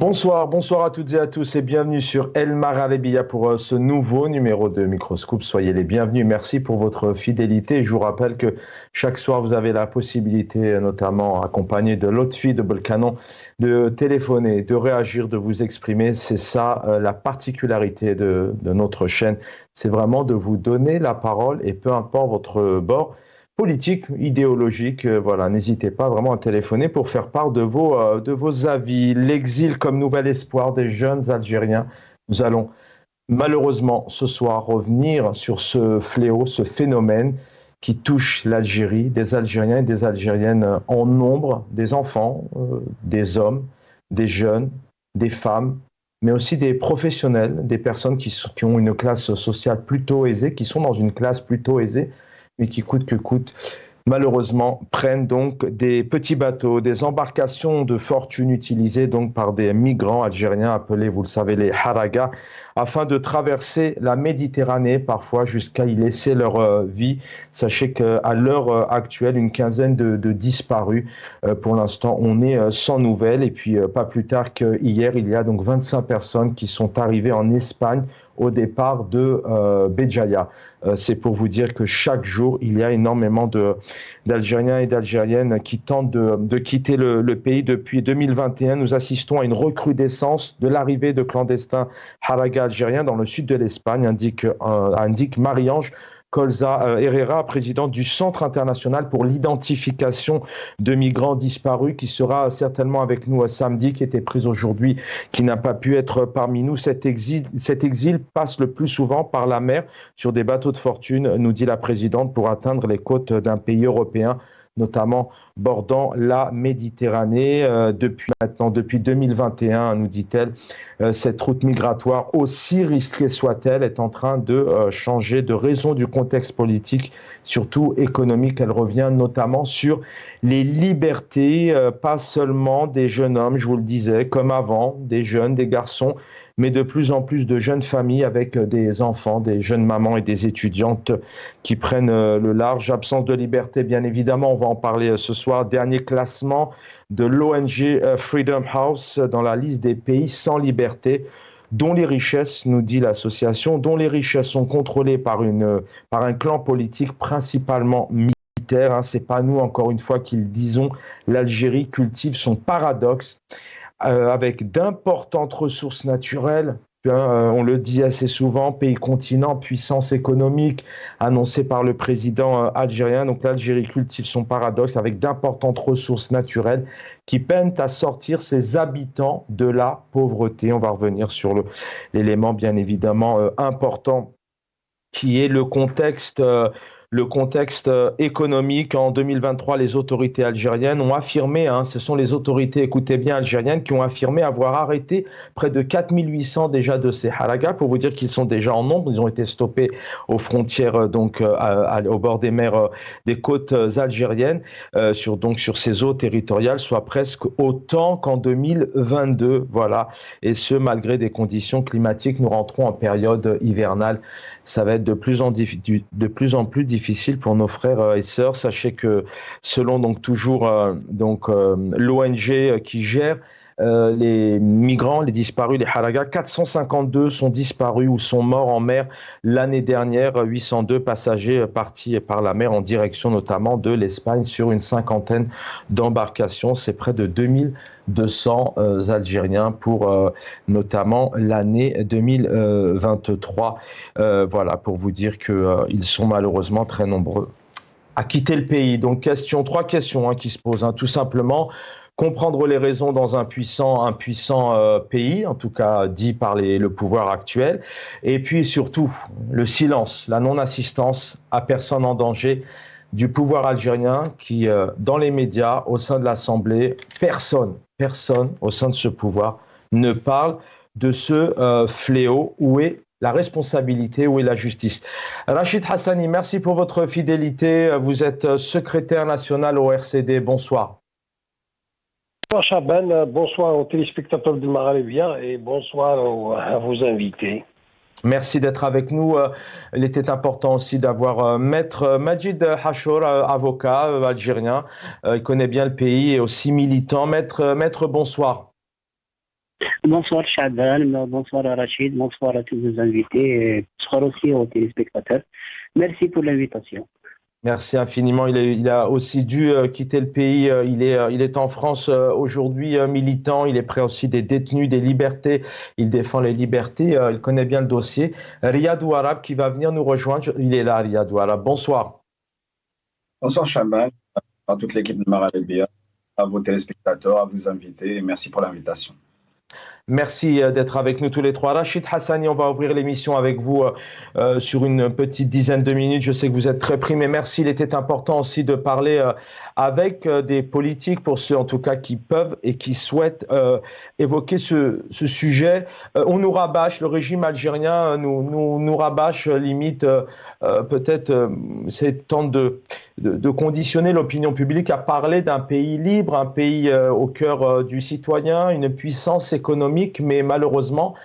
Bonsoir à toutes et à tous et bienvenue sur El Maralebia pour ce nouveau numéro de Microscope. Soyez les bienvenus, merci pour votre fidélité. Je vous rappelle que chaque soir vous avez la possibilité, notamment accompagné de Lotfi de Bolcanon, de téléphoner, de réagir, de vous exprimer. C'est ça la particularité de notre chaîne, c'est vraiment de vous donner la parole et peu importe votre bord politique, idéologique, voilà, n'hésitez pas vraiment à téléphoner pour faire part de vos avis. L'exil comme nouvel espoir des jeunes Algériens. Nous allons malheureusement ce soir revenir sur ce fléau, ce phénomène qui touche l'Algérie, des Algériens et des Algériennes en nombre, des enfants, des hommes, des jeunes, des femmes, mais aussi des professionnels, des personnes qui ont une classe sociale plutôt aisée, qui sont dans une classe plutôt aisée, mais qui coûte que coûte, malheureusement, prennent donc des petits bateaux, des embarcations de fortune utilisées donc par des migrants algériens appelés, vous le savez, les haragas, afin de traverser la Méditerranée, parfois jusqu'à y laisser leur vie. Sachez qu'à l'heure actuelle, une quinzaine de disparus. Pour l'instant, on est sans nouvelles. Et puis, pas plus tard qu'hier, il y a donc 25 personnes qui sont arrivées en Espagne au départ de Béjaïa. C'est pour vous dire que chaque jour, il y a énormément d'Algériens et d'Algériennes qui tentent de quitter le pays. Depuis 2021, nous assistons à une recrudescence de l'arrivée de clandestins haragas algériens dans le sud de l'Espagne, indique Marie-Ange Colza Herrera, présidente du Centre international pour l'identification de migrants disparus, qui sera certainement avec nous samedi, qui était prise aujourd'hui, qui n'a pas pu être parmi nous. Cet exil passe le plus souvent par la mer sur des bateaux de fortune, nous dit la présidente, pour atteindre les côtes d'un pays européen, notamment bordant la Méditerranée. Depuis 2021, nous dit-elle, cette route migratoire, aussi risquée soit-elle, est en train de changer de raison du contexte politique, surtout économique. Elle revient notamment sur les libertés, pas seulement des jeunes hommes, je vous le disais, comme avant, des jeunes, des garçons, mais de plus en plus de jeunes familles avec des enfants, des jeunes mamans et des étudiantes qui prennent le large. Absence de liberté, bien évidemment, on va en parler ce soir. Dernier classement de l'ONG Freedom House dans la liste des pays sans liberté, dont les richesses, nous dit l'association, dont les richesses sont contrôlées par un clan politique principalement militaire. C'est pas nous, encore une fois, qui le disons. L'Algérie cultive son paradoxe avec d'importantes ressources naturelles. On le dit assez souvent, pays continent, puissance économique annoncée par le président algérien. Donc l'Algérie cultive son paradoxe avec d'importantes ressources naturelles qui peinent à sortir ses habitants de la pauvreté. On va revenir sur l'élément bien évidemment important qui est le contexte économique. En 2023, les autorités algériennes ont affirmé, ce sont les autorités, écoutez bien, algériennes, qui ont affirmé avoir arrêté près de 4800 déjà de ces haragas, pour vous dire qu'ils sont déjà en nombre. Ils ont été stoppés aux frontières, donc au bord des mers, des côtes algériennes, sur ces eaux territoriales, soit presque autant qu'en 2022. Voilà. Et ce, malgré des conditions climatiques. Nous rentrons en période hivernale. Ça va être de plus en plus difficile pour nos frères et sœurs. Sachez que selon donc toujours l'ONG qui gère les migrants, les disparus, les haragas, 452 sont disparus ou sont morts en mer l'année dernière. 802 passagers partis par la mer en direction notamment de l'Espagne sur une cinquantaine d'embarcations. C'est près de 2200 Algériens pour notamment l'année 2023. Voilà, pour vous dire qu'ils sont malheureusement très nombreux à quitter le pays. Donc trois questions qui se posent, tout simplement. Comprendre les raisons dans un puissant pays, en tout cas dit par le pouvoir actuel, et puis surtout le silence, la non-assistance à personne en danger du pouvoir algérien qui, dans les médias, au sein de l'Assemblée, personne au sein de ce pouvoir ne parle de ce fléau. Où est la responsabilité, où est la justice? Rachid Hassani, merci pour votre fidélité. Vous êtes secrétaire national au RCD. Bonsoir. Bonsoir Chaban, bonsoir aux téléspectateurs de Maralebia et bonsoir à vos invités. Merci d'être avec nous. Il était important aussi d'avoir Maître Majid Hachour, avocat algérien. Il connaît bien le pays et aussi militant. Maître, bonsoir. Bonsoir Shaban, bonsoir à Rachid, bonsoir à tous nos invités, et bonsoir aussi aux téléspectateurs. Merci pour l'invitation. Merci infiniment. Il a aussi dû quitter le pays. Il est en France aujourd'hui, militant. Il est près aussi des détenus, des libertés. Il défend les libertés. Il connaît bien le dossier. Riyad Ouarab qui va venir nous rejoindre. Il est là, Riyad Ouarab. Bonsoir. Bonsoir Chaban, à toute l'équipe de Maralebia, à vos téléspectateurs, à vos invités, et merci pour l'invitation. Merci d'être avec nous tous les trois. Rachid Hassani, on va ouvrir l'émission avec vous sur une petite dizaine de minutes. Je sais que vous êtes très pris, mais merci. Il était important aussi de parler avec des politiques, pour ceux en tout cas qui peuvent et qui souhaitent évoquer ce sujet. On nous rabâche, le régime algérien nous rabâche limite peut-être c'est temps de conditionner l'opinion publique à parler d'un pays libre, un pays au cœur du citoyen, une puissance économique, mais malheureusement,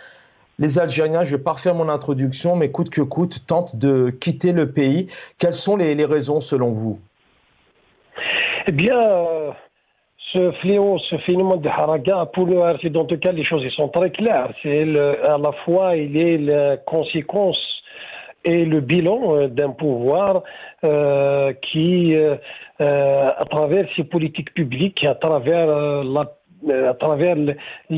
les Algériens, je vais pas refaire mon introduction, mais coûte que coûte, tentent de quitter le pays. Quelles sont les raisons selon vous? Eh bien, ce fléau, ce phénomène de Haraga, pour le RFI, en tout cas, les choses sont très claires. À la fois, il est la conséquence et le bilan d'un pouvoir qui, à travers ses politiques publiques, à travers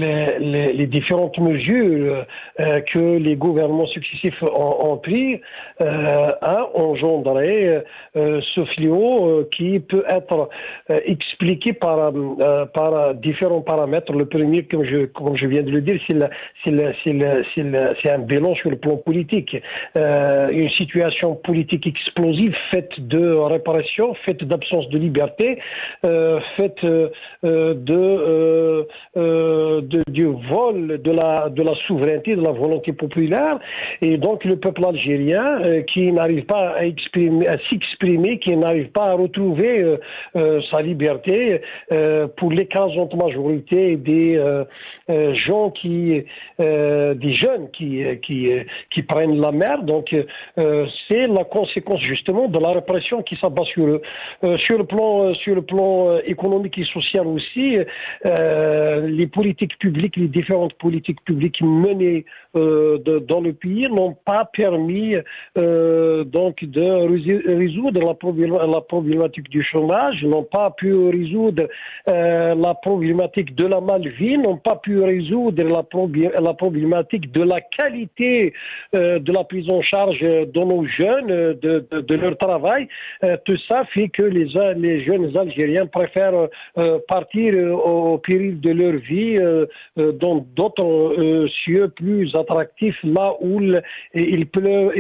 les différentes mesures que les gouvernements successifs ont pris, a engendré ce fléau qui peut être expliqué par différents paramètres. Le premier, comme je viens de le dire, c'est un bilan sur le plan politique. Une situation politique explosive faite de répression, faite d'absence de liberté, faite du vol de la souveraineté, de la volonté populaire, et donc le peuple algérien qui n'arrive pas à s'exprimer, qui n'arrive pas à retrouver sa liberté pour l'écrasante majorité des gens des jeunes qui prennent la mer. Donc c'est la conséquence justement de la répression qui s'abat sur eux. Sur le plan économique et social aussi, les politiques publiques, les différentes politiques publiques menées dans le pays n'ont pas permis donc de résoudre la problématique du chômage, n'ont pas pu résoudre la problématique de la mal-vie, n'ont pas pu résoudre la problématique de la qualité de la prise en charge de nos jeunes, de leur travail. Tout ça fait que les jeunes Algériens préfèrent partir au péril de leur vie dans d'autres cieux plus attractifs, là où ils peuvent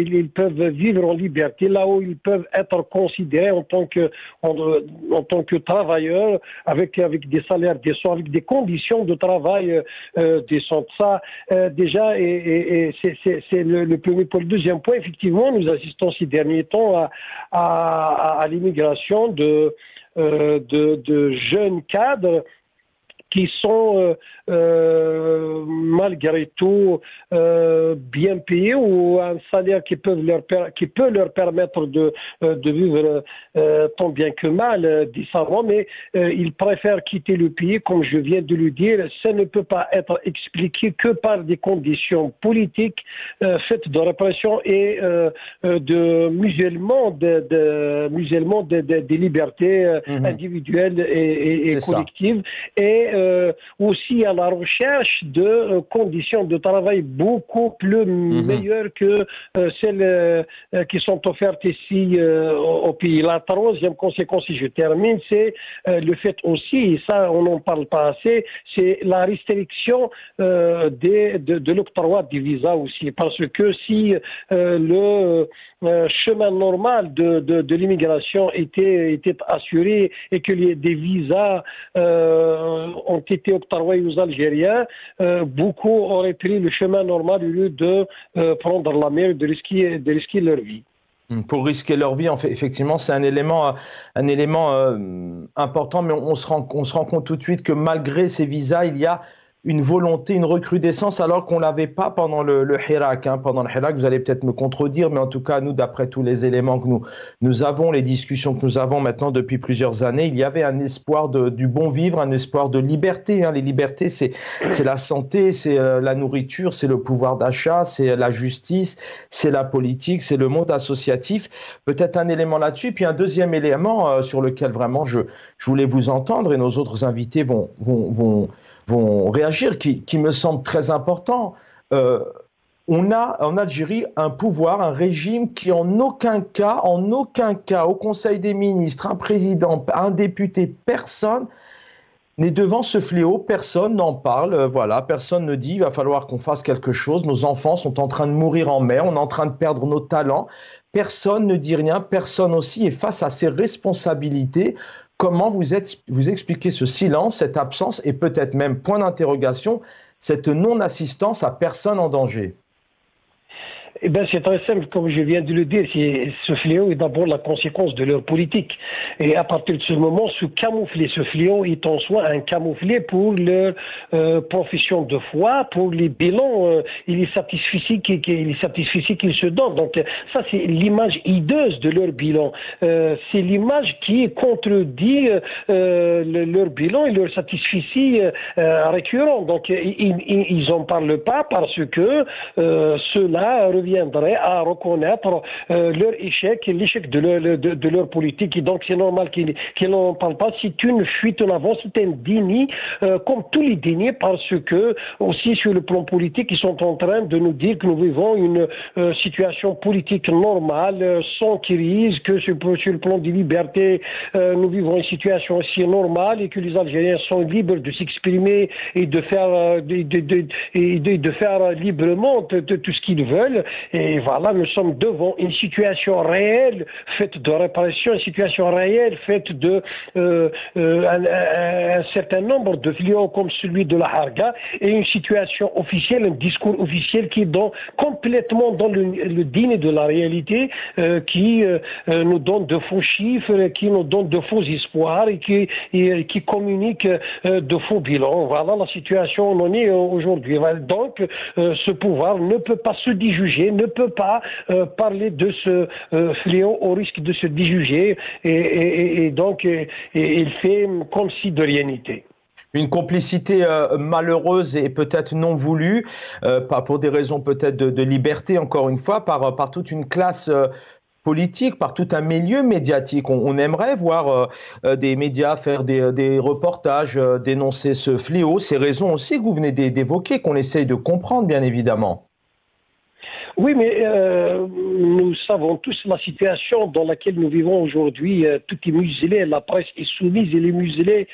vivre en liberté, là où ils peuvent être considérés en tant que travailleurs avec des salaires décents, avec des conditions de travail décentes. Ça, déjà, et c'est le premier point. Le deuxième point, effectivement, nous assistons ces derniers temps à l'immigration de jeunes cadres qui sont malgré tout bien payés ou un salaire qui peut leur permettre de vivre tant bien que mal décemment, mais ils préfèrent quitter le pays, comme je viens de le dire. Ça ne peut pas être expliqué que par des conditions politiques faites de répression et de musellement des libertés individuelles et collectives, et aussi à la recherche de conditions de travail beaucoup plus meilleures que celles qui sont offertes ici au pays. La troisième conséquence, si je termine, c'est le fait aussi, et ça on n'en parle pas assez, c'est la restriction de l'octroi des visas aussi, parce que si le chemin normal de l'immigration était assuré et que des visas ont été octroyés aux Algériens, beaucoup auraient pris le chemin normal au lieu de prendre la mer et de risquer leur vie. Pour risquer leur vie, en fait, effectivement, c'est un élément important, mais on se rend compte tout de suite que malgré ces visas, il y a une volonté, une recrudescence, alors qu'on l'avait pas pendant le Hirak. Pendant le Hirak, vous allez peut-être me contredire, mais en tout cas, nous, d'après tous les éléments que nous avons, les discussions que nous avons maintenant depuis plusieurs années, il y avait un espoir du bon vivre, un espoir de liberté. Les libertés, c'est la santé, c'est la nourriture, c'est le pouvoir d'achat, c'est la justice, c'est la politique, c'est le monde associatif. Peut-être un élément là-dessus. Puis un deuxième élément sur lequel vraiment je voulais vous entendre, et nos autres invités vont réagir, qui me semble très important. On a en Algérie un pouvoir, un régime qui en aucun cas, au Conseil des ministres, un président, un député, personne n'est devant ce fléau, personne n'en parle, personne ne dit il va falloir qu'on fasse quelque chose, nos enfants sont en train de mourir en mer, on est en train de perdre nos talents, personne ne dit rien, personne aussi est face à ses responsabilités. Comment vous expliquez ce silence, cette absence et peut-être même, point d'interrogation, cette non-assistance à personne en danger? Eh bien, c'est très simple, comme je viens de le dire. Ce fléau est d'abord la conséquence de leur politique. Et à partir de ce moment, ce fléau est en soi un camouflet pour leur profession de foi, pour les bilans et les satisfecits qu'ils se donnent. Donc, ça, c'est l'image hideuse de leur bilan. C'est l'image qui contredit leur bilan et leur satisfecits récurrents. Donc, ils n'en parlent pas parce que cela reviendrait à reconnaître leur échec, l'échec de leur politique. Et donc, c'est normal qu'ils n'en parlent pas. C'est une fuite en avant, c'est un déni, comme tous les dénis, parce que, aussi sur le plan politique, ils sont en train de nous dire que nous vivons une situation politique normale, sans crise, que sur le plan des libertés, nous vivons une situation aussi normale et que les Algériens sont libres de s'exprimer et de faire, de faire librement tout ce qu'ils veulent. Et voilà, nous sommes devant une situation réelle faite de répression, une situation réelle faite de un certain nombre de fléaux comme celui de la Harga, et une situation officielle, un discours officiel qui est complètement dans le déni de la réalité, qui nous donne de faux chiffres, qui nous donne de faux espoirs et qui communique de faux bilans. Voilà la situation où on en est aujourd'hui. Donc, ce pouvoir ne peut pas se déjuger, ne peut pas parler de ce fléau au risque de se déjuger et donc il fait comme si de rien n'était. Une complicité malheureuse et peut-être non voulue, pas pour des raisons peut-être de liberté, encore une fois, par toute une classe politique, par tout un milieu médiatique. On aimerait voir des médias faire des reportages, dénoncer ce fléau, ces raisons aussi que vous venez d'évoquer, qu'on essaye de comprendre, bien évidemment. Oui, mais nous savons tous la situation dans laquelle nous vivons aujourd'hui. Tout est muselé, la presse est soumise, elle est muselée.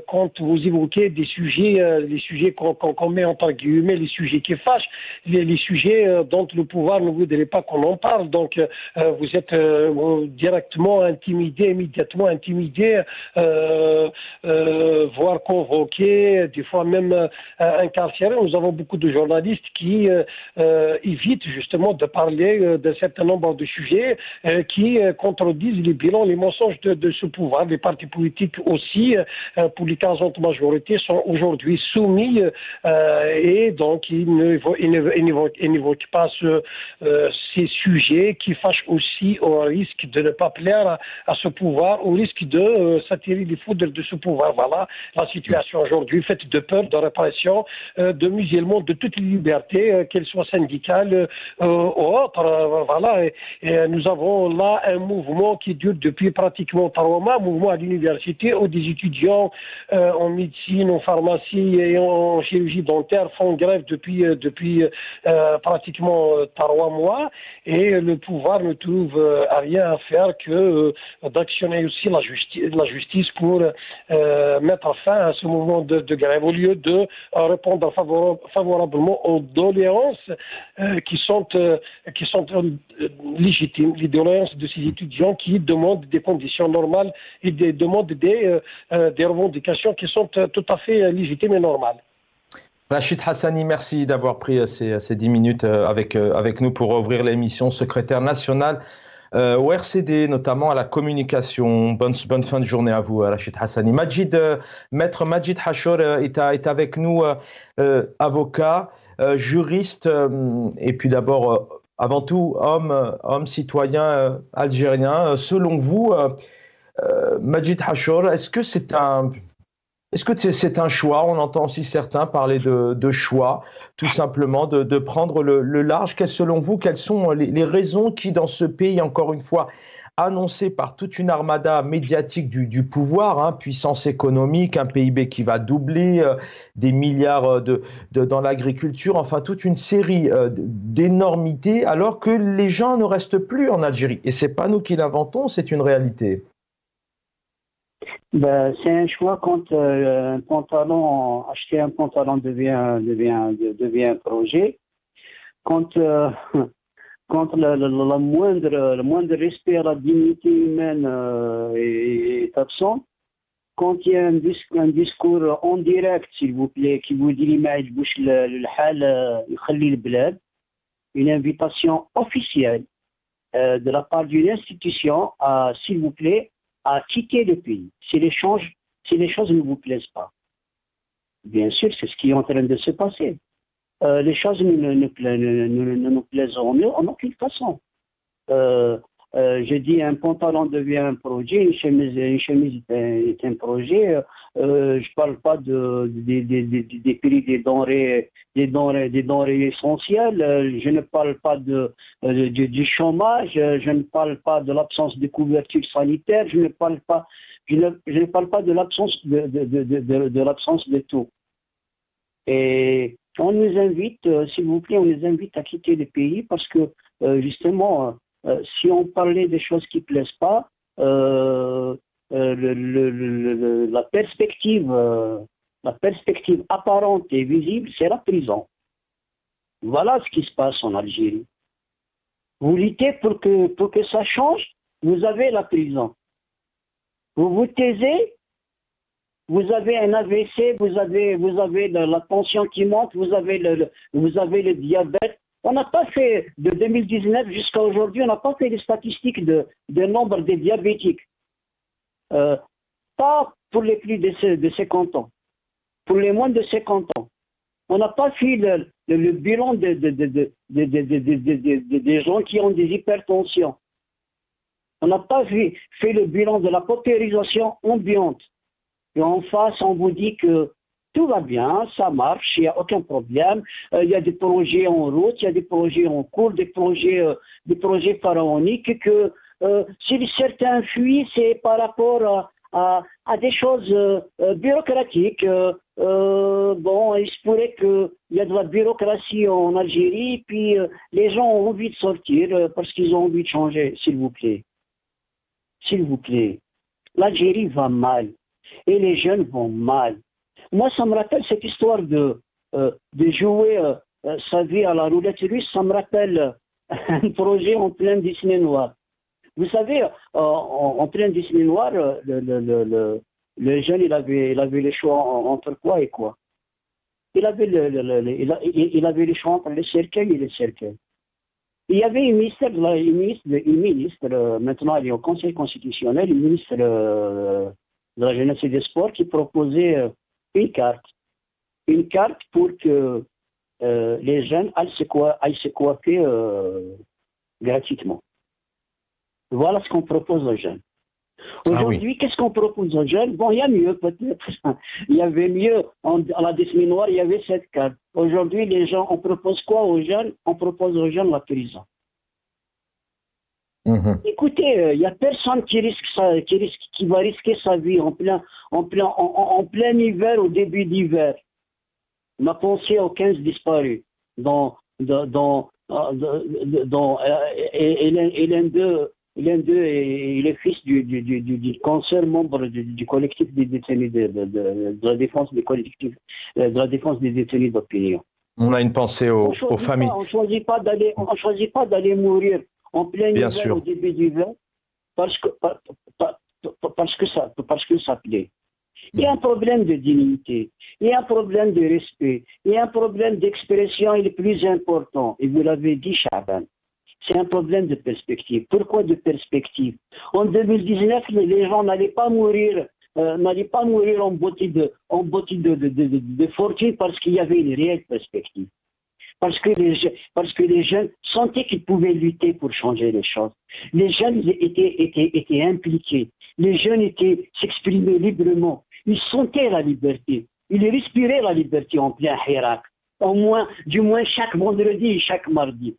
Quand vous évoquez des sujets, les sujets qu'on met entre guillemets, les sujets qui fâchent, les sujets dont le pouvoir ne voudrait pas qu'on en parle. Donc, vous êtes directement intimidé, immédiatement intimidé, voire convoqué, des fois même incarcéré. Nous avons beaucoup de journalistes qui évitent justement de parler d'un certain nombre de sujets qui contredisent les bilans, les mensonges de ce pouvoir. Les partis politiques aussi, pour l'écrasante majorité, sont aujourd'hui soumis et donc ils n'évoquent pas ces sujets qui fâchent aussi au risque de ne pas plaire à ce pouvoir, au risque de s'attirer les foudres de ce pouvoir. Voilà la situation aujourd'hui, faite de peur, de répression, de musulmans, de toutes les libertés, qu'elles soient syndicales ou autres. Voilà. Et nous avons là un mouvement qui dure depuis pratiquement 3 mois, un mouvement à l'université où des étudiants en médecine, en pharmacie et en chirurgie dentaire font grève depuis pratiquement 3 mois, et le pouvoir ne trouve rien à faire que d'actionner aussi la justice pour mettre fin à ce mouvement de grève, au lieu de répondre favorablement aux doléances qui sont légitimes, les doléances de ces étudiants qui demandent des conditions normales et demandent des revendications qui sont tout à fait légitimes et normales. Rachid Hassani, merci d'avoir pris ces 10 minutes avec nous pour ouvrir l'émission. Secrétaire national au RCD, notamment à la communication. Bonne fin de journée à vous, Rachid Hassani. Maître Majid Hachour est avec nous, avocat, juriste, et puis d'abord, avant tout, homme citoyen algérien. Selon vous, Majid Hachour, est-ce que c'est un choix? On entend aussi certains parler de choix, tout simplement, de prendre le large. Selon vous, quelles sont les raisons qui, dans ce pays, encore une fois, annoncé par toute une armada médiatique du pouvoir, hein, puissance économique, un PIB qui va doubler, des milliards dans l'agriculture, enfin toute une série d'énormités, alors que les gens ne restent plus en Algérie. Et c'est pas nous qui l'inventons, c'est une réalité. Ben, c'est un choix quand acheter un pantalon devient un projet. Quand, quand le moindre respect à la dignité humaine est absent, quand il y a un discours en direct, s'il vous plaît, qui vous dit une invitation officielle de la part d'une institution à, s'il vous plaît, à quitter le pays, si les choses ne vous plaisent pas. Bien sûr, c'est ce qui est en train de se passer. Les choses ne nous plaiseront en aucune façon. Je dis un pantalon devient un projet, une chemise est un projet. Je ne parle pas des prix des denrées essentielles. Je ne parle pas du chômage. Je ne parle pas de l'absence de couverture sanitaire. Je ne parle pas de l'absence de l'absence de tout. Et on nous invite, s'il vous plaît, on nous invite à quitter le pays parce que justement, si on parlait des choses qui ne plaisent pas, la perspective apparente et visible, c'est la prison. Voilà ce qui se passe en Algérie. Vous luttez pour que ça change, vous avez la prison. Vous vous taisez, vous avez un AVC, vous avez la tension qui monte, vous avez le diabète. On n'a pas fait, de 2019 jusqu'à aujourd'hui, on n'a pas fait les statistiques de nombre de diabétiques. Pas pour les plus de 50 ans. Pour les moins de 50 ans. On n'a pas fait le bilan des gens qui ont des hypertensions. On n'a pas fait le bilan de la paupérisation ambiante. Et en face, on vous dit que tout va bien, ça marche, il n'y a aucun problème. Il y a des projets en route, il y a des projets en cours, des projets pharaoniques. Que si certains fuient, c'est par rapport à des choses bureaucratiques. Bon, il se pourrait qu'il y a de la bureaucratie en Algérie, puis les gens ont envie de sortir parce qu'ils ont envie de changer, s'il vous plaît. S'il vous plaît. L'Algérie va mal et les jeunes vont mal. Moi, ça me rappelle cette histoire de jouer sa vie à la roulette russe, ça me rappelle un projet en plein Disney noir. Vous savez, en plein Disney noir, le jeune, il avait le choix entre quoi et quoi. Il avait le choix entre les cercueils et les cercueils. Il y avait une ministre, maintenant elle est au Conseil constitutionnel, une ministre de la Jeunesse et des Sports qui proposait une carte pour que les jeunes aillent se coiffer gratuitement. Voilà ce qu'on propose aux jeunes. Aujourd'hui, Qu'est-ce qu'on propose aux jeunes? Bon, il y a mieux peut-être. Il y avait mieux. À la Disney noire, il y avait cette carte. Aujourd'hui, les gens, on propose quoi aux jeunes? On propose aux jeunes la prison. Écoutez, il n'y a personne qui va risquer sa vie en plein hiver, au début d'hiver. Ma pensée aux 15 disparus. L'un d'eux est le fils du cancer, membre du collectif des détenus de la défense des collectifs, de la défense des détenus d'opinion. On a une pensée aux familles. On ne choisit pas d'aller mourir en plein hiver, au début d'hiver, parce que ça plaît. Il y a un problème de dignité, il y a un problème de respect, il y a un problème d'expression, et le plus important, et vous l'avez dit, Chaban, C'est un problème de perspective. Pourquoi de perspective? En 2019, les gens n'allaient pas mourir en beauté de fortune parce qu'il y avait une réelle perspective. Parce que les jeunes sentaient qu'ils pouvaient lutter pour changer les choses. Les jeunes étaient impliqués. Les jeunes s'exprimaient librement. Ils sentaient la liberté. Ils respiraient la liberté en plein Hirak. Du moins chaque vendredi et chaque mardi.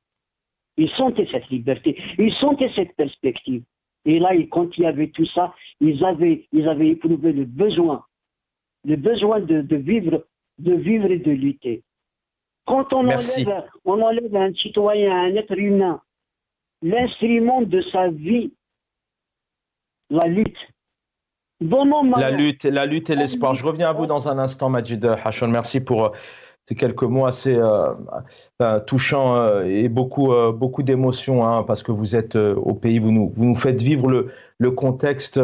Ils sentaient cette liberté. Ils sentaient cette perspective. Et là, quand il y avait tout ça, ils avaient éprouvé le besoin de vivre et de lutter. Quand on enlève un citoyen, un être humain, l'instrument de sa vie, la lutte. La lutte et l'espoir. Je reviens à vous dans un instant, Majid Hachon. Merci pour ces quelques mots assez touchants et beaucoup d'émotions, hein, parce que vous êtes au pays, vous nous faites vivre le contexte.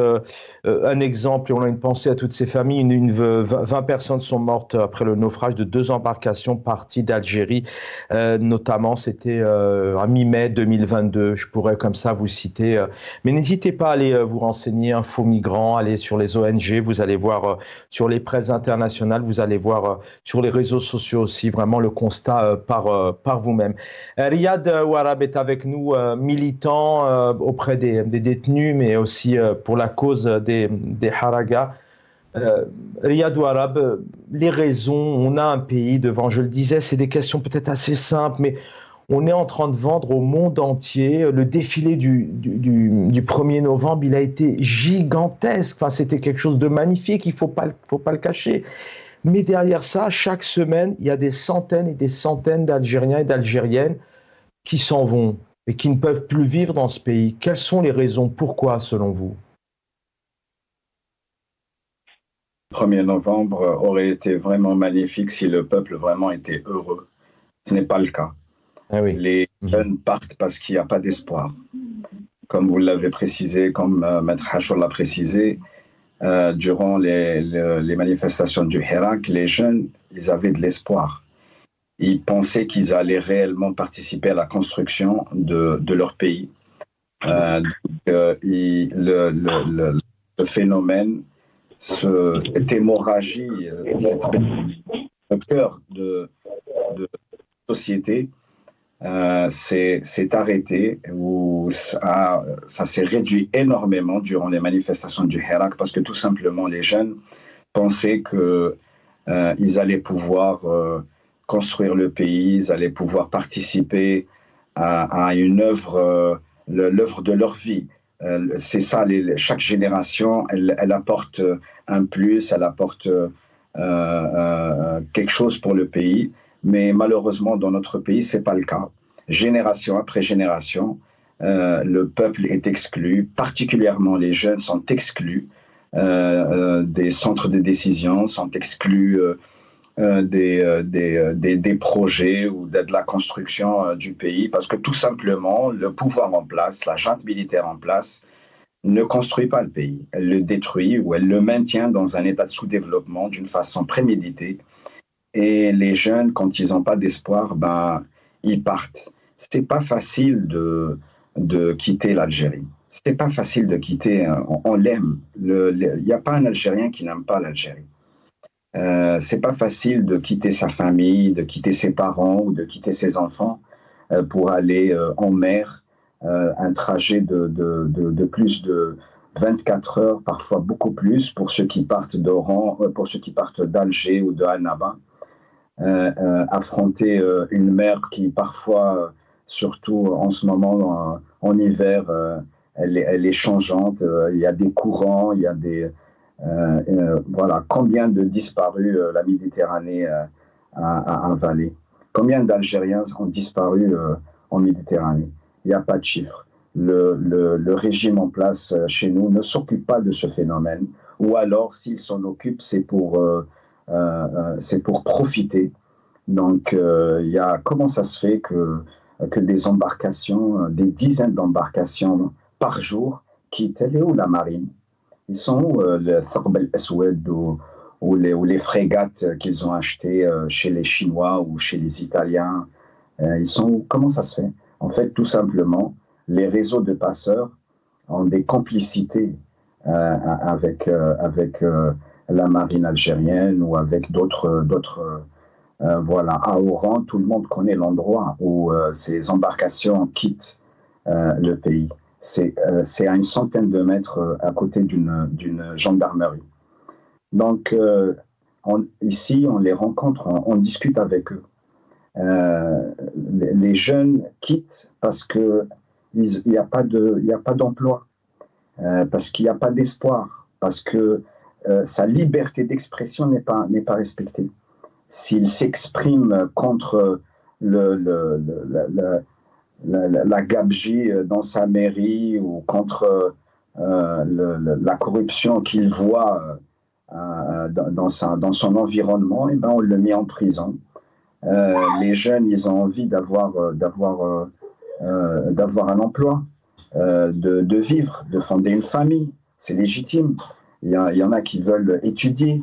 Un exemple, et on a une pensée à toutes ces familles. 20 personnes sont mortes après le naufrage de 2 embarcations parties d'Algérie, notamment c'était à mi-mai 2022. Je pourrais comme ça vous citer, mais n'hésitez pas à aller vous renseigner, Info Migrants, allez sur les ONG, vous allez voir sur les presses internationales, vous allez voir sur les réseaux sociaux aussi vraiment le constat par vous-même. Riyad Ouarab est avec nous, militant auprès des détenus, mais aussi pour la cause des Haragas. Riyad Ouarab, les raisons, on a un pays devant, je le disais, c'est des questions peut-être assez simples, mais on est en train de vendre au monde entier. Le défilé du 1er novembre, il a été gigantesque. Enfin, c'était quelque chose de magnifique, il ne faut pas le cacher. Mais derrière ça, chaque semaine, il y a des centaines et des centaines d'Algériens et d'Algériennes qui s'en vont et qui ne peuvent plus vivre dans ce pays. Quelles sont les raisons? Pourquoi, selon vous? Le 1er novembre aurait été vraiment magnifique si le peuple vraiment était heureux. Ce n'est pas le cas. Ah oui. Les jeunes partent parce qu'il n'y a pas d'espoir. Comme vous l'avez précisé, comme Maître Hachon l'a précisé, durant les manifestations du Hirak, les jeunes, ils avaient de l'espoir. Ils pensaient qu'ils allaient réellement participer à la construction de leur pays. Ce phénomène, cette hémorragie, le cœur de société s'est arrêté, ou ça s'est réduit énormément durant les manifestations du Hirak, parce que tout simplement les jeunes pensaient qu'ils allaient pouvoir construire le pays, ils allaient pouvoir participer à une œuvre, l'œuvre de leur vie. C'est ça, chaque génération, elle apporte un plus, elle apporte quelque chose pour le pays. Mais malheureusement, dans notre pays, ce n'est pas le cas. Génération après génération, le peuple est exclu, particulièrement les jeunes sont exclus des centres de décision, sont exclus des projets ou de la construction du pays, parce que tout simplement, le pouvoir en place, la junte militaire en place, ne construit pas le pays. Elle le détruit ou elle le maintient dans un état de sous-développement d'une façon préméditée. Et les jeunes, quand ils n'ont pas d'espoir, ils partent. C'est pas facile de quitter l'Algérie. C'est pas facile de quitter. On l'aime. Il n'y a pas un Algérien qui n'aime pas l'Algérie. C'est pas facile de quitter sa famille, de quitter ses parents ou de quitter ses enfants pour aller en mer. Un trajet de plus de 24 heures, parfois beaucoup plus, pour ceux qui partent d'Oran, pour ceux qui partent d'Alger ou de Annaba. Affronter une mer qui parfois, surtout en ce moment en hiver, elle est changeante. Il y a des courants, il y a des voilà, combien de disparus la Méditerranée a avalé. Combien d'Algériens ont disparu en Méditerranée? Il n'y a pas de chiffre. Le régime en place chez nous ne s'occupe pas de ce phénomène, ou alors s'il s'en occupe, c'est pour profiter. Donc, comment ça se fait que des embarcations, des dizaines d'embarcations par jour quittent? Elle est où la marine? Ils sont où le Thorb el-Aswad ou les frégates qu'ils ont achetées chez les Chinois ou chez les Italiens? Ils sont où? Comment ça se fait? En fait, tout simplement, les réseaux de passeurs ont des complicités avec la marine algérienne ou avec d'autres. Voilà, à Oran, tout le monde connaît l'endroit où ces embarcations quittent le pays. C'est à une centaine de mètres à côté d'une gendarmerie. Donc, ici, on les rencontre, on discute avec eux. Les jeunes quittent parce qu'il n'y a pas d'emploi, parce qu'il n'y a pas d'espoir, parce que sa liberté d'expression n'est pas respectée. S'il s'exprime contre la gabegie dans sa mairie ou contre la corruption qu'il voit dans son environnement, et ben on le met en prison. Les jeunes, ils ont envie d'avoir un emploi, de vivre, de fonder une famille. C'est légitime. Il y en a qui veulent étudier.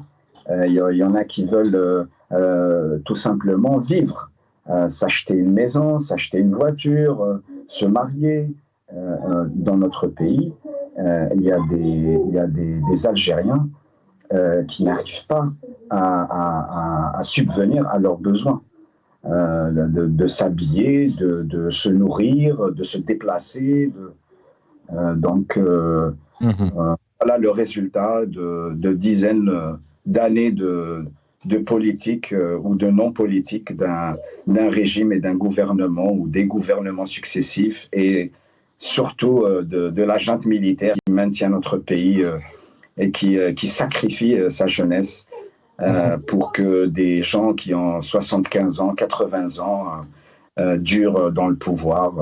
Il y en a qui veulent tout simplement vivre, s'acheter une maison, s'acheter une voiture, se marier. Dans notre pays, il y a des Algériens qui n'arrivent pas à subvenir à leurs besoins, de s'habiller, de se nourrir, de se déplacer. Donc, voilà le résultat de dizaines d'années de politique ou de non-politique d'un régime et d'un gouvernement ou des gouvernements successifs, et surtout de la junte militaire qui maintient notre pays et qui sacrifie sa jeunesse pour que des gens qui ont 75 ans, 80 ans durent dans le pouvoir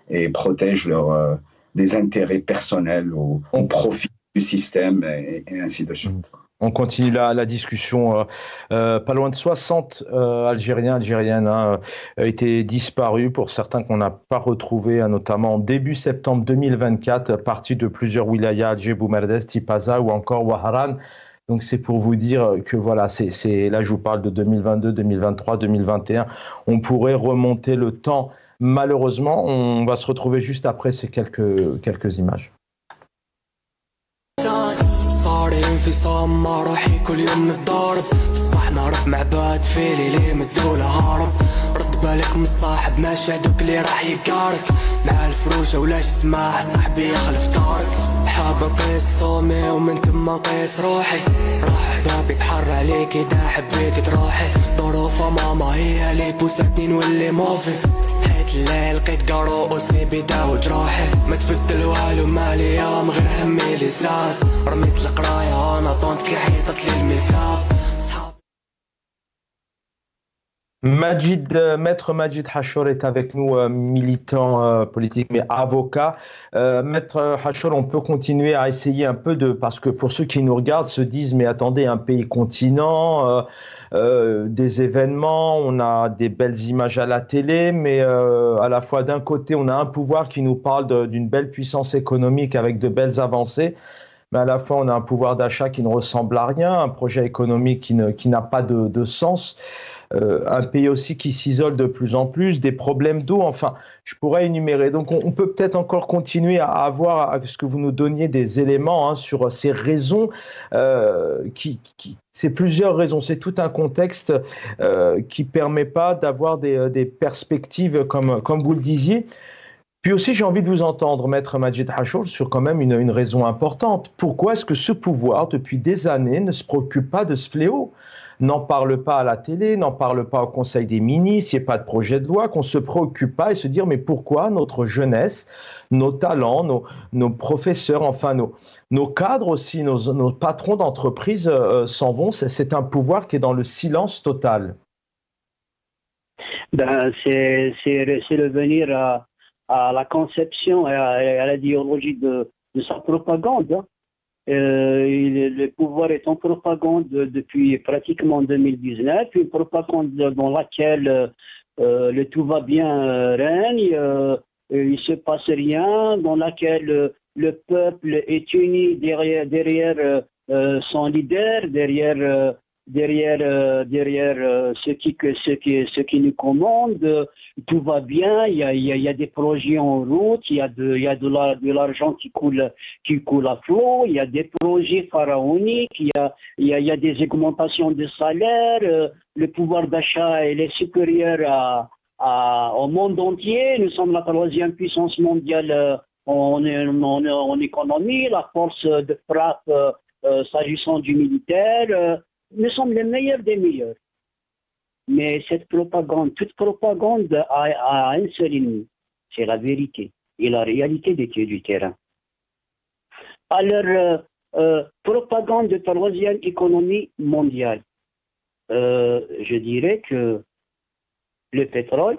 et protègent des intérêts personnels au profit du système et ainsi de suite. On continue la discussion. Pas loin de 60 Algériens, Algériennes étaient disparus, pour certains qu'on n'a pas retrouvés, notamment en début septembre 2024, partis de plusieurs wilayas, Alger, Boumerdes, Tipaza ou encore Ouaharan. Donc c'est pour vous dire que voilà, là je vous parle de 2022, 2023, 2021. On pourrait remonter le temps. Malheureusement, on va se retrouver juste après ces quelques images. صاري انفصام مع روحي كل يوم نتضارب صباحنا رب معباد في ليلي مدولة هارب رد بالك من الصاحب ماشي عدوك اللي راح يقارك مع الفروشة ولاش سماح صاحبي يخلف دارك حاب نقيس صومي ومن تما نقيس روحي راح بابي بحر عليك اذا حبيتي تروحي ظروفها ماما هي اللي بوستني نولي موفي الليل لقيت قروسي بيداو جراحي ما تبدل والو مالي يوم غير همي اللي زاد رميت القراية انا طونت كي حيطت لي الميزاب. Maître Majid Hachor est avec nous, militant politique mais avocat. Maître Hachor, on peut continuer à essayer un peu parce que pour ceux qui nous regardent se disent mais attendez, un pays continent, des événements, on a des belles images à la télé, mais à la fois d'un côté on a un pouvoir qui nous parle d'une belle puissance économique avec de belles avancées, mais à la fois on a un pouvoir d'achat qui ne ressemble à rien, un projet économique qui n'a pas de sens. Un pays aussi qui s'isole de plus en plus, des problèmes d'eau, enfin, je pourrais énumérer. Donc, on peut peut-être encore continuer à avoir, à ce que vous nous donniez des éléments sur ces raisons, c'est plusieurs raisons, c'est tout un contexte qui ne permet pas d'avoir des perspectives comme vous le disiez. Puis aussi, j'ai envie de vous entendre, Maître Majid Hachor, sur quand même une raison importante. Pourquoi est-ce que ce pouvoir, depuis des années, ne se préoccupe pas de ce fléau ? N'en parle pas à la télé, n'en parle pas au Conseil des ministres, il n'y a pas de projet de loi, qu'on ne se préoccupe pas et se dire mais pourquoi notre jeunesse, nos talents, nos professeurs, enfin nos cadres aussi, nos patrons d'entreprise s'en vont. C'est un pouvoir qui est dans le silence total. C'est revenir à la conception et à l'idéologie de sa propagande. Hein. Le pouvoir est en propagande depuis pratiquement 2019, une propagande dans laquelle le tout va bien règne, il se passe rien, dans laquelle le peuple est uni derrière son leader, derrière ceux qui nous commandent. Tout va bien, il y a des projets en route, il y a de l'argent qui coule à flot, il y a des projets pharaoniques, il y a des augmentations de salaire, le pouvoir d'achat il est supérieur au monde entier. Nous sommes la 3e puissance mondiale en économie, la force de frappe s'agissant du militaire. Nous sommes les meilleurs des meilleurs. Mais cette propagande, toute propagande a un seul ennemi, c'est la vérité et la réalité du terrain. Alors, propagande de 3e économie mondiale, je dirais que le pétrole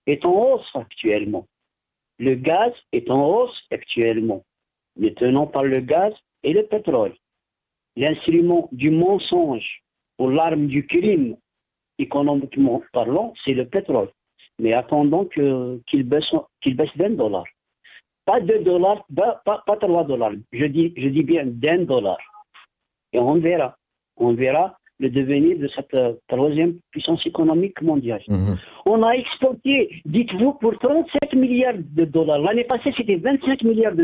est en hausse actuellement. Le gaz est en hausse actuellement. Nous tenons par le gaz et le pétrole. L'instrument du mensonge ou l'arme du crime, économiquement parlant, c'est le pétrole. Mais attendons qu'il baisse d'$1. Pas $2, pas $3. Je dis bien d'$1. Et on verra le devenir de cette 3e puissance économique mondiale. On a exporté, dites-vous, pour $37 milliards. L'année passée, c'était $25 milliards.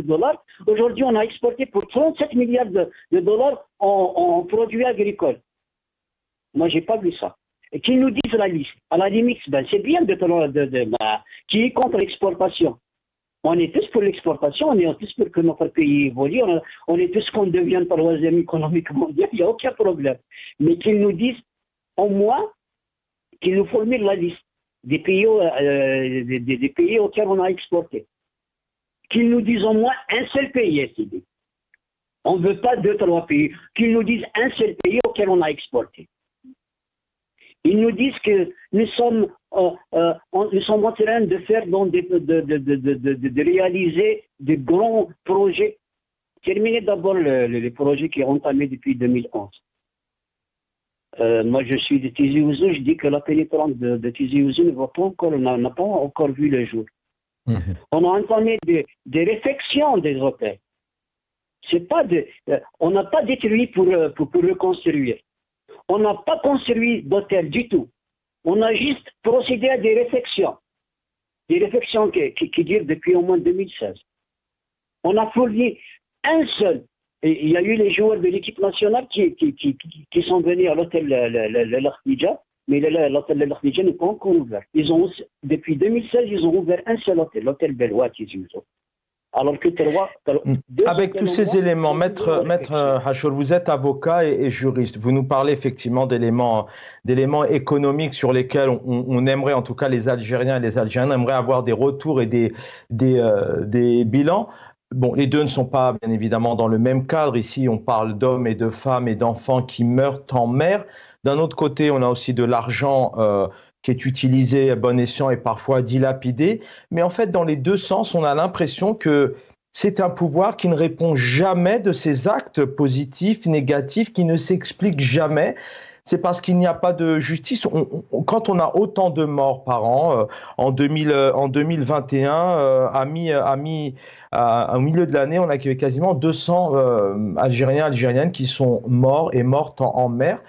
Aujourd'hui, on a exporté pour $37 milliards en produits agricoles. Moi, j'ai pas vu ça. Et qu'ils nous disent la liste. À la limite, c'est bien qui est contre l'exportation. On est tous pour l'exportation, on est tous pour que notre pays évolue, on est tous qu'on devienne 3e économique mondiale, il n'y a aucun problème. Mais qu'ils nous disent, au moins, qu'ils nous fournissent la liste des pays auxquels on a exporté. Qu'ils nous disent au moins un seul pays, SID. On ne veut pas 2-3 pays. Qu'ils nous disent un seul pays auquel on a exporté. Ils nous disent que nous sommes en train de faire de réaliser de grands projets. Terminez d'abord les projets qui ont entamé depuis 2011. Moi, je suis de Tizi Ouzou, je dis que la pénétrante de Tizi Ouzou n'a pas encore vu le jour. On a entamé des réfections des hôtels. On n'a pas détruit pour reconstruire. On n'a pas construit d'hôtel du tout. On a juste procédé à des réfections. Des réfections qui durent depuis au moins 2016. On a fourni un seul. Et il y a eu les joueurs de l'équipe nationale qui sont venus à l'hôtel L'Artija, mais l'hôtel L'Artija n'est pas encore ouvert. Depuis 2016, ils ont ouvert un seul hôtel, l'hôtel Belwa Tizi Ouzou. Alors que avec tous ces éléments, Maître Hachour, vous êtes avocat et juriste. Vous nous parlez effectivement d'éléments économiques sur lesquels on aimerait, en tout cas les Algériens et les Algériennes aimeraient avoir des retours et des bilans. Bon, les deux ne sont pas bien évidemment dans le même cadre. Ici, on parle d'hommes et de femmes et d'enfants qui meurent en mer. D'un autre côté, on a aussi de l'argent qui est utilisé à bon escient et parfois dilapidé. Mais en fait, dans les deux sens, on a l'impression que c'est un pouvoir qui ne répond jamais de ses actes positifs, négatifs, qui ne s'explique jamais. C'est parce qu'il n'y a pas de justice. Quand on a autant de morts par an, en 2021, au milieu de l'année, on a quasiment 200 Algériens, Algériennes qui sont morts et mortes en mer.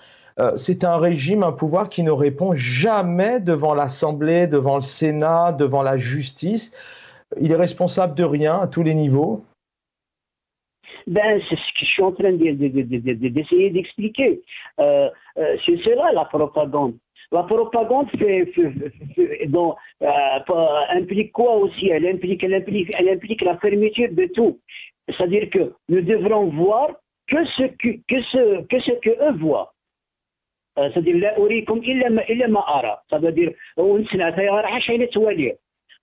C'est un régime, un pouvoir qui ne répond jamais devant l'Assemblée, devant le Sénat, devant la justice. Il est responsable de rien à tous les niveaux. C'est ce que je suis en train d'essayer d'expliquer. C'est cela la propagande. La propagande implique quoi aussi? Elle implique la fermeture de tout. C'est-à-dire que nous devrons voir que ce que eux voient. C'est-à-dire لا أريكم إلا ما أرى. Ça veut dire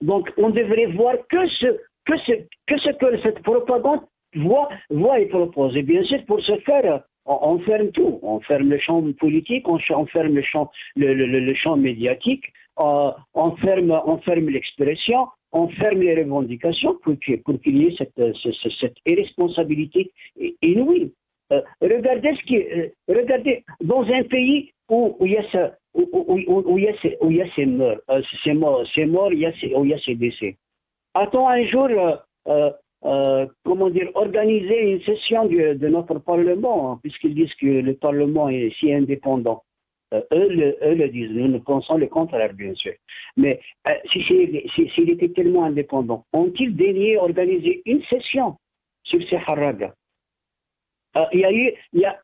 donc on devrait voir que ce que cette propagande voit et propose. Et bien sûr, pour ce faire, on ferme tout. On ferme le champ politique, on ferme le champ médiatique, on ferme l'expression, on ferme les revendications pour qu'il y ait cette irresponsabilité inouïe. Regardez dans un pays où il y a ces morts, il y a ces décès. Attends un jour organiser une session de notre Parlement, hein, puisqu'ils disent que le Parlement est si indépendant. Eux le disent, nous ne pensons le contraire, bien sûr. Mais s'il était tellement indépendant, ont-ils daigné organiser une session sur ces haragas?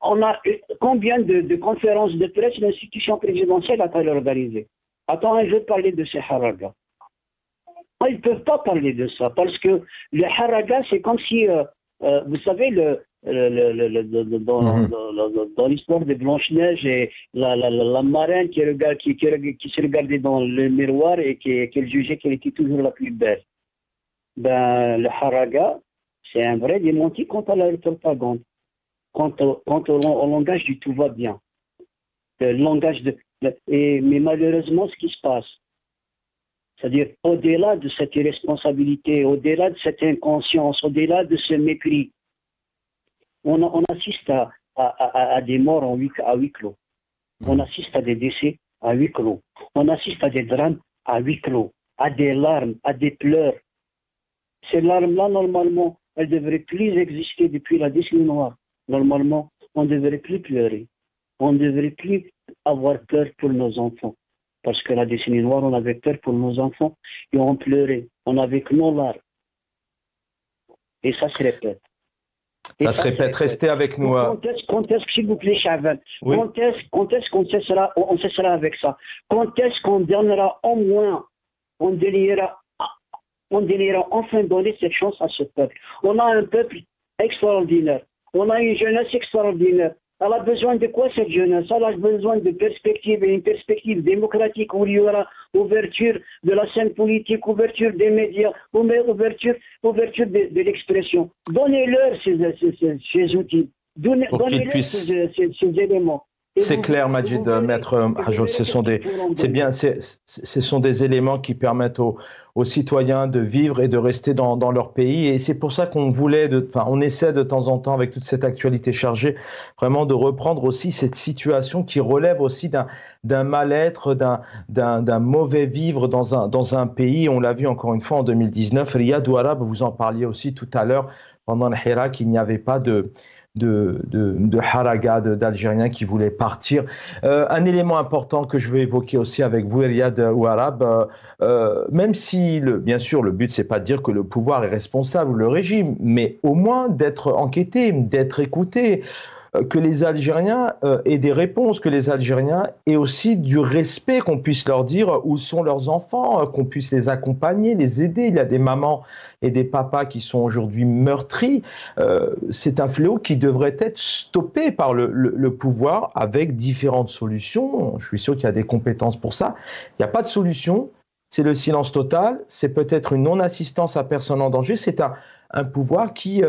On a combien de conférences de presse l'institution présidentielle a-t-elle organisé? Attends, je vais parler de ces haragas. Ils ne peuvent pas parler de ça, parce que le haraga, c'est comme si, vous savez, dans l'histoire de Blanche-Neige et la marraine qui se regardait dans le miroir et qu'elle jugeait qu'elle était toujours la plus belle. Ben, le haraga, c'est un vrai démenti quant à la propagande. Quant au langage du tout va bien. Le langage mais malheureusement, ce qui se passe, c'est-à-dire au-delà de cette irresponsabilité, au-delà de cette inconscience, au-delà de ce mépris, on assiste à des morts à huis clos. On assiste à des décès à huis clos. On assiste à des drames à huis clos, à des larmes, à des pleurs. Ces larmes-là, normalement, elles ne devraient plus exister depuis la décennie noire. Normalement, on ne devrait plus pleurer. On ne devrait plus avoir peur pour nos enfants. Parce que la décennie noire, on avait peur pour nos enfants et on pleurait. On avait que nos larmes. Et ça se répète. Ça se répète. Restez avec nous. Quand est-ce que, s'il vous plaît, Chavan, oui. Quand est-ce qu'on cessera avec ça? Quand est-ce qu'on donnera au moins, on délira enfin donner cette chance à ce peuple? On a un peuple extraordinaire. On a une jeunesse extraordinaire. Elle a besoin de quoi, cette jeunesse? Elle a besoin de perspectives, et une perspective démocratique où il y aura ouverture de la scène politique, ouverture des médias, ouverture de l'expression. Donnez-leur ces outils. Donnez-leur ces éléments. C'est clair, Majid, Maître Hajoul, ce sont des éléments qui permettent aux citoyens de vivre et de rester dans leur pays. Et c'est pour ça qu'on on essaie de temps en temps, avec toute cette actualité chargée, vraiment de reprendre aussi cette situation qui relève aussi d'un mal-être, d'un mauvais vivre dans un pays. On l'a vu encore une fois en 2019. Riyad Ouarab, vous en parliez aussi tout à l'heure, pendant le Hirak, il n'y avait pas de haraga, d'Algériens qui voulaient partir. Un élément important que je veux évoquer aussi avec vous, Riyad Ouarab, même si, bien sûr, le but, c'est pas de dire que le pouvoir est responsable, le régime, mais au moins d'être enquêté, d'être écouté, que les Algériens aient des réponses, que les Algériens aient aussi du respect, qu'on puisse leur dire où sont leurs enfants, qu'on puisse les accompagner, les aider. Il y a des mamans et des papas qui sont aujourd'hui meurtris. C'est un fléau qui devrait être stoppé par le pouvoir avec différentes solutions. Je suis sûr qu'il y a des compétences pour ça. Il n'y a pas de solution. C'est le silence total. C'est peut-être une non-assistance à personne en danger. C'est un pouvoir qui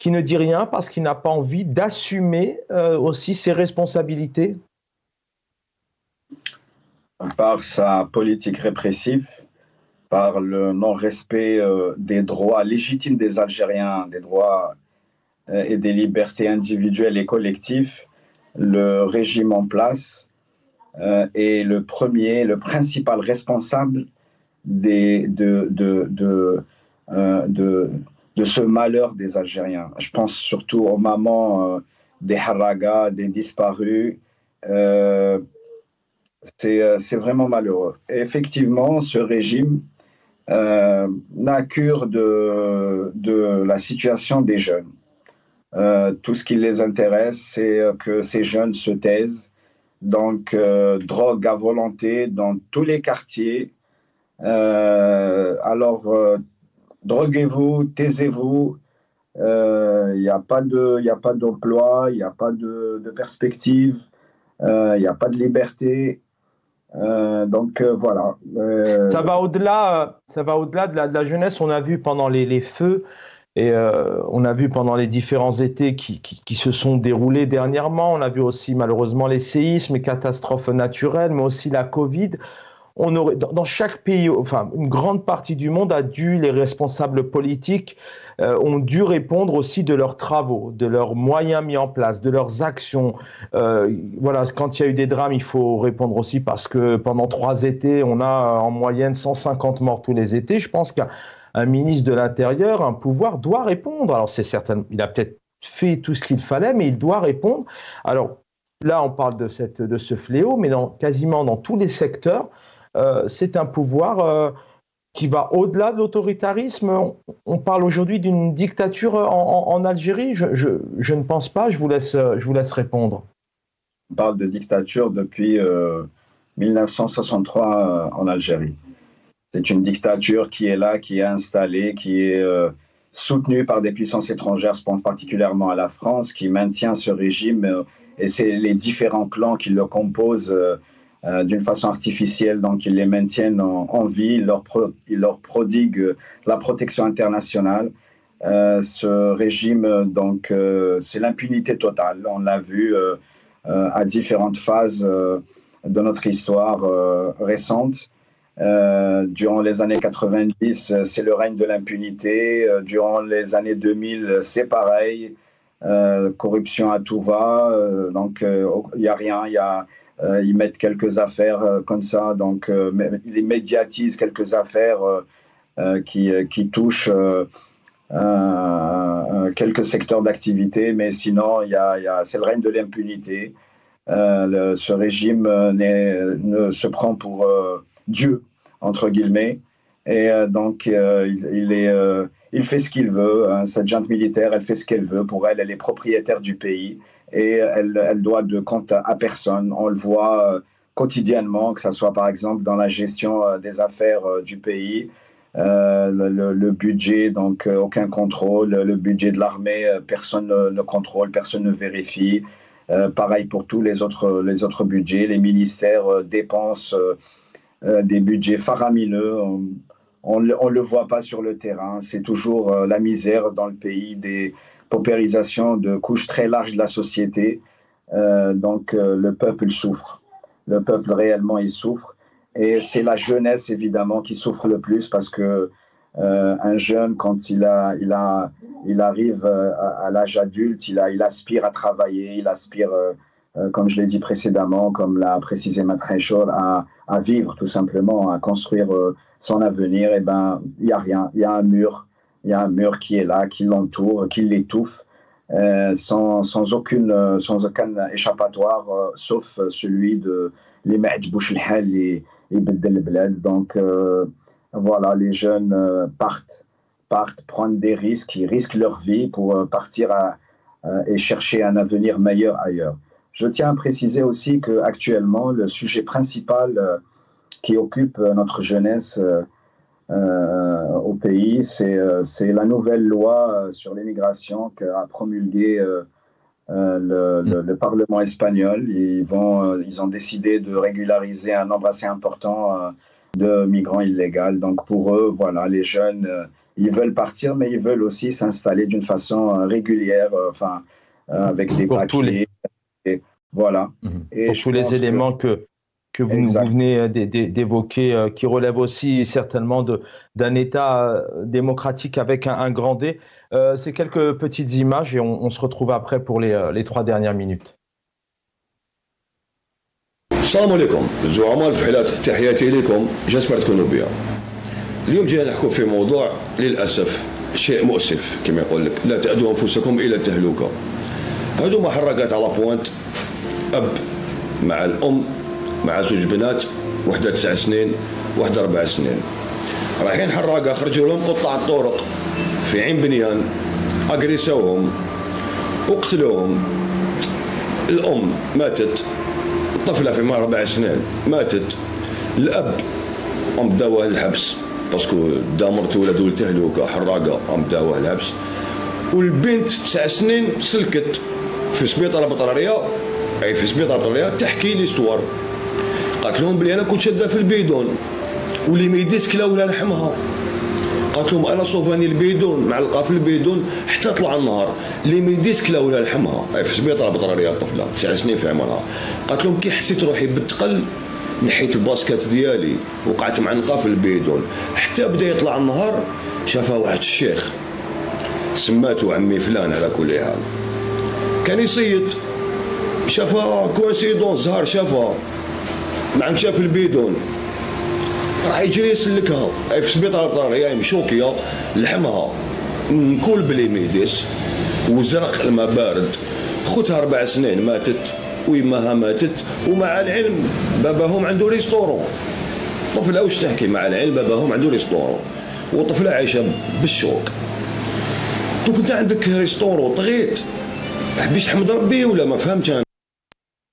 ne dit rien parce qu'il n'a pas envie d'assumer aussi ses responsabilités? Par sa politique répressive, par le non-respect des droits légitimes des Algériens, des droits et des libertés individuelles et collectives, le régime en place est le principal responsable de ce malheur des Algériens. Je pense surtout aux mamans des haragas, des disparus. C'est vraiment malheureux. Et effectivement, ce régime n'a cure de la situation des jeunes. Tout ce qui les intéresse, c'est que ces jeunes se taisent. Donc, drogue à volonté dans tous les quartiers. Droguez-vous, taisez-vous, il n'y a pas d'emploi, il n'y a pas de perspective, il n'y a pas de liberté. Voilà. Ça va au-delà de la jeunesse. On a vu pendant les feux et on a vu pendant les différents étés qui se sont déroulés dernièrement. On a vu aussi malheureusement les séismes, les catastrophes naturelles, mais aussi la Covid. Dans chaque pays, enfin une grande partie du monde les responsables politiques ont dû répondre aussi de leurs travaux, de leurs moyens mis en place, de leurs actions. Voilà, quand il y a eu des drames, il faut répondre aussi parce que pendant 3 étés, on a en moyenne 150 morts tous les étés. Je pense qu'à un ministre de l'Intérieur, un pouvoir, doit répondre. Alors c'est certain, il a peut-être fait tout ce qu'il fallait, mais il doit répondre. Alors là, on parle de ce fléau, mais quasiment dans tous les secteurs, c'est un pouvoir qui va au-delà de l'autoritarisme. On parle aujourd'hui d'une dictature en Algérie. Je ne pense pas. Je vous laisse répondre. On parle de dictature depuis 1963 en Algérie. C'est une dictature qui est là, qui est installée, qui est soutenue par des puissances étrangères, je pense particulièrement à la France, qui maintient ce régime et c'est les différents clans qui le composent d'une façon artificielle, donc ils les maintiennent en vie, ils leur prodiguent la protection internationale. Ce régime, donc, c'est l'impunité totale. On l'a vu à différentes phases de notre histoire récente. Durant les années 90, c'est le règne de l'impunité. Durant les années 2000, c'est pareil. Corruption à tout va. Donc, il n'y a rien. Ils mettent quelques affaires comme ça. Donc, ils médiatisent quelques affaires qui touchent quelques secteurs d'activité. Mais sinon, c'est le règne de l'impunité. Ce régime ne se prend pour Dieu, entre guillemets, et donc il fait ce qu'il veut. Cette junte militaire, elle fait ce qu'elle veut. Pour elle, elle est propriétaire du pays et elle doit de compte à personne. On le voit quotidiennement, que ce soit par exemple dans la gestion des affaires du pays, le budget, donc aucun contrôle, le budget de l'armée, personne ne contrôle, personne ne vérifie. Pareil pour tous les autres budgets. Les ministères dépensent des budgets faramineux. On ne le voit pas sur le terrain. C'est toujours la misère dans le pays, des paupérisations de couches très larges de la société. Donc le peuple souffre. Le peuple réellement, il souffre. Et c'est la jeunesse, évidemment, qui souffre le plus parce que un jeune, quand il arrive à l'âge adulte, il aspire à travailler, il aspire, comme je l'ai dit précédemment, comme l'a précisé Matrechor, à vivre tout simplement, à construire son avenir. Et ben, il n'y a rien, il y a un mur qui est là, qui l'entoure, qui l'étouffe, sans aucun échappatoire, sauf celui de les Ma'dbouch al-Hal et Beddel Bled. Donc voilà, les jeunes partent, prennent des risques, ils risquent leur vie pour partir et chercher un avenir meilleur ailleurs. Je tiens à préciser aussi qu'actuellement, le sujet principal qui occupe notre jeunesse au pays, c'est la nouvelle loi sur l'immigration qu'a promulguée le Parlement espagnol. Ils ont décidé de régulariser un nombre assez important de migrants illégaux. Donc pour eux, voilà, les jeunes, ils veulent partir, mais ils veulent aussi s'installer d'une façon régulière, avec des papiers. Voilà. Et pour tous les éléments que vous venez d'évoquer, qui relèvent aussi certainement d'un État démocratique avec un grand D. C'est quelques petites images et on se retrouve après pour les 3 dernières minutes. السلام عليكم الزعماء الفحلات، تحياتي لكم، جاسبر تكونوا بها. اليوم جينا نحكوا في موضوع للاسف شيء مؤسف كما يقول لك، لا تأدوا انفسكم الى التهلكه. هادو محرقات على بوينت، اب مع الام مع زوج بنات، وحده 9 سنين وحده 4 سنين، رايحين حراقه خرجوا لهم قطاع الطرق في عين بنيان، اجريسوهم وقتلوهم. الام ماتت، الطفله في عمرها 4 سنين ماتت، الاب قام داوه الحبس باسكو دامرت ولادو للتهلكه، حراقه قام داوه الحبس. والبنت 9 سنين سلكت في سبيطار بطراريه، اي في سبيطار بطراريه، تحكي لي صور. قالت لهم بلي انا كنت شاده في البيدون واللي ما يديش كلاولها لحمها. قالت لهم انا صوفاني البيدون معلقه في البيدون حتى طلع النهار، اللي ما يديش كلاولها لحمها. اي في سبيطار بطراريه الطفله 9 سنين في عمرها. قالت لهم كي حسيت روحي بالثقل نحيت الباسكات ديالي وقعت معنقه في البيدون، حتى بدا يطلع النهار شافها واحد الشيخ سماتو عمي فلان على كل حال، كان يصيد، شافها كوانسيدون زهر، شافها معنكشه في البيدون. راح يجري يسلكها في سبيطار طاريه مشوكيه لحمها نكول بليميديس وزرق الماء بارد. خوتها 4 سنين ماتت ويماها ماتت، ومع العلم باباهم عنده ريستورون. طفله واش تحكي، مع العلم باباهم عنده ريستورون وطفله عايشه بالشوك. دوك انت عندك ريستورون طغيت، حبيش تحمد ربي ولا ما فهمتش انا.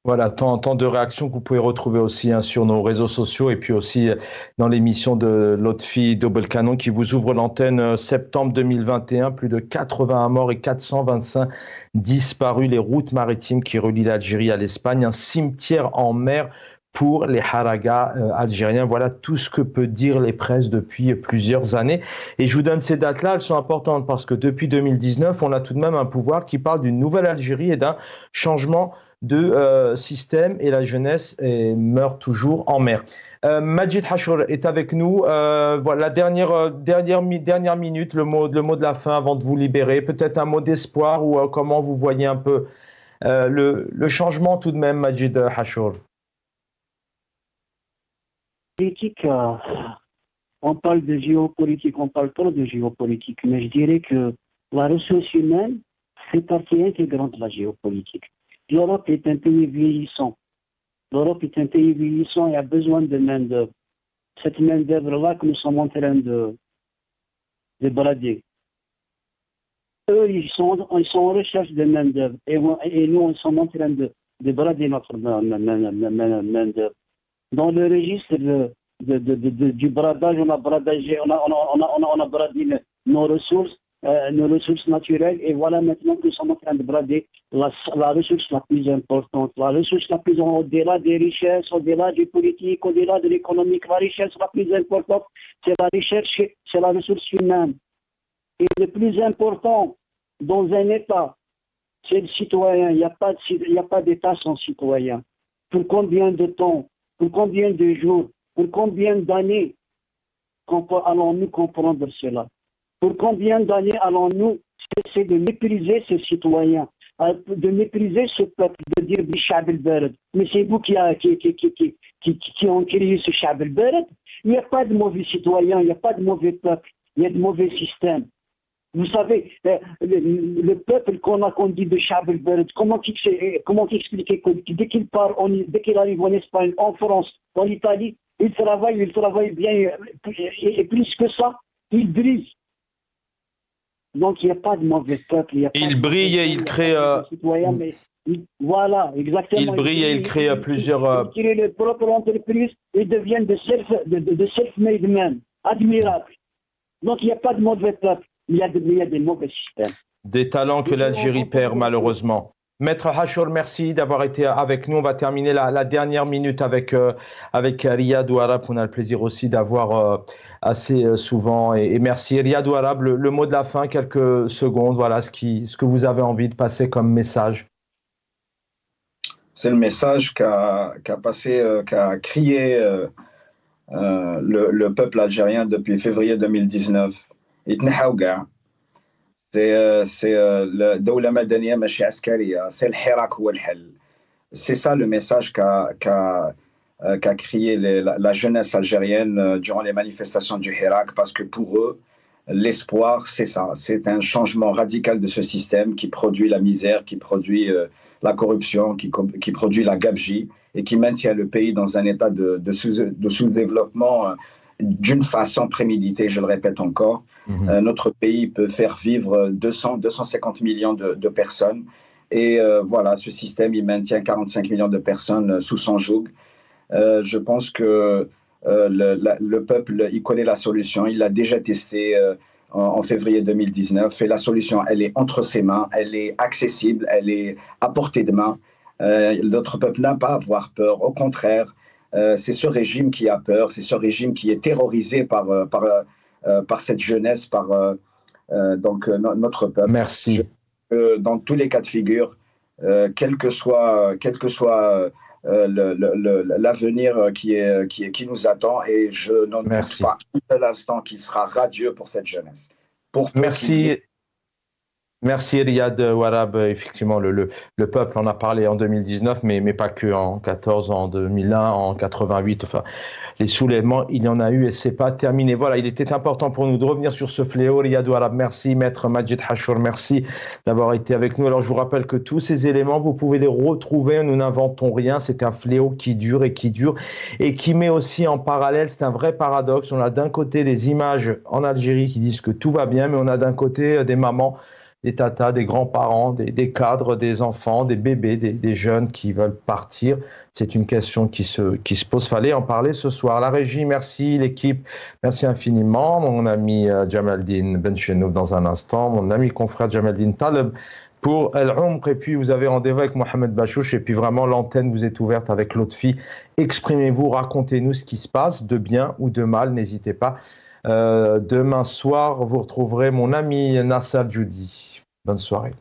Voilà, tant de réactions que vous pouvez retrouver aussi sur nos réseaux sociaux et puis aussi dans l'émission de Lotfi Double Canon qui vous ouvre l'antenne septembre 2021. Plus de 81 morts et 425 disparus. Les routes maritimes qui relient l'Algérie à l'Espagne. Un cimetière en mer pour les haragas algériens. Voilà tout ce que peut dire les presses depuis plusieurs années. Et je vous donne ces dates-là, elles sont importantes parce que depuis 2019, on a tout de même un pouvoir qui parle d'une nouvelle Algérie et d'un changement de système, et la jeunesse meurt toujours en mer. Majid Hachour est avec nous. Voilà, la dernière minute, le mot de la fin avant de vous libérer. Peut-être un mot d'espoir ou comment vous voyez un peu le changement tout de même, Majid Hachour. Politique, on parle de géopolitique, on parle trop de géopolitique, mais je dirais que la ressource humaine fait partie intégrante de la géopolitique. L'Europe est un pays vieillissant. L'Europe est un pays vieillissant et a besoin de main-d'œuvre. Cette main-d'œuvre-là que nous sommes en train de brader. Eux, ils sont en recherche de main-d'œuvre et nous, nous sommes en train de brader notre main-d'œuvre. Dans le registre du bradage, on a bradé nos ressources naturelles, et voilà maintenant que nous sommes en train de brader la ressource la plus importante, la ressource la plus au-delà des richesses, au-delà du politique, au-delà de l'économique. La richesse la plus importante, c'est la ressource humaine. Et le plus important dans un État, c'est le citoyen. Il n'y a pas d'État sans citoyen. Pour combien de temps, pour combien de jours, pour combien d'années allons-nous comprendre cela? Pour combien d'années allons-nous cesser de mépriser ces citoyens, de mépriser ce peuple, de dire Bishab el-Bared? Mais c'est vous qui ont créé ce Shab el-Bared. Il n'y a pas de mauvais citoyens, il n'y a pas de mauvais peuple, il y a de mauvais systèmes. Vous savez, le peuple qu'on dit de Shab el-Bared, comment expliquer que dès qu'il arrive en Espagne, en France, en Italie, il travaille bien, et plus que ça, il brise. Donc il n'y a pas de mauvais peuple. Il brille et il crée. Voilà, exactement. Il brille et il crée plusieurs. Il crée leur propre entreprise et deviennent de self-made men, admirables. Donc il n'y a pas de mauvais peuple, il y a des mauvais systèmes. Des talents que l'Algérie perd malheureusement. Maître Hachour, merci d'avoir été avec nous. On va terminer la dernière minute avec Riyad Ouarab, qu'on a le plaisir aussi d'avoir assez souvent. Et merci Riyad Ouarab, le mot de la fin, quelques secondes. Voilà ce que vous avez envie de passer comme message. C'est le message qu'a crié le peuple algérien depuis février 2019. C'est le Dawla Madaniya Mashi Askariya, c'est le Hirak ou le Hel. C'est ça le message qu'a crié la jeunesse algérienne durant les manifestations du Hirak, parce que pour eux, l'espoir, c'est ça. C'est un changement radical de ce système qui produit la misère, qui produit la corruption, qui produit la gabegie et qui maintient le pays dans un état de sous-développement d'une façon préméditée, je le répète encore. Notre pays peut faire vivre 250 millions de personnes. Et voilà, ce système, il maintient 45 millions de personnes sous son joug. Je pense que le peuple, il connaît la solution. Il l'a déjà testé en février 2019. Et la solution, elle est entre ses mains, elle est accessible, elle est à portée de main. Notre peuple n'a pas à avoir peur. Au contraire, c'est ce régime qui a peur, c'est ce régime qui est terrorisé par cette jeunesse, par notre peuple. Merci. Dans tous les cas de figure, quel que soit l'avenir qui nous attend, et je n'en doute pas un seul instant qu'il sera radieux pour cette jeunesse. Merci. Merci Riyad Warab. Effectivement, le peuple en a parlé en 2019, mais pas que, en 14, en 2001, en 88. Enfin, les soulèvements, il y en a eu et c'est pas terminé. Voilà, il était important pour nous de revenir sur ce fléau. Riyad Warab, merci. Maître Majid Hachour, merci d'avoir été avec nous. Alors, je vous rappelle que tous ces éléments, vous pouvez les retrouver. Nous n'inventons rien. C'est un fléau qui dure et qui met aussi en parallèle, c'est un vrai paradoxe. On a d'un côté des images en Algérie qui disent que tout va bien, mais on a d'un côté des mamans, des tatas, des grands-parents, des cadres, des enfants, des bébés, des jeunes qui veulent partir. C'est une question qui se pose. Fallait en parler ce soir. La régie, merci. L'équipe, merci infiniment. Mon ami Jamaldine Benchenouf dans un instant. Mon ami confrère Jamaldine Taleb pour El Umq. Et puis, vous avez rendez-vous avec Mohamed Bachouch. Et puis, vraiment, l'antenne vous est ouverte avec Lotfi. Exprimez-vous, racontez-nous ce qui se passe, de bien ou de mal. N'hésitez pas. Demain soir, vous retrouverez mon ami Nassar Djoudi. Bonne soirée.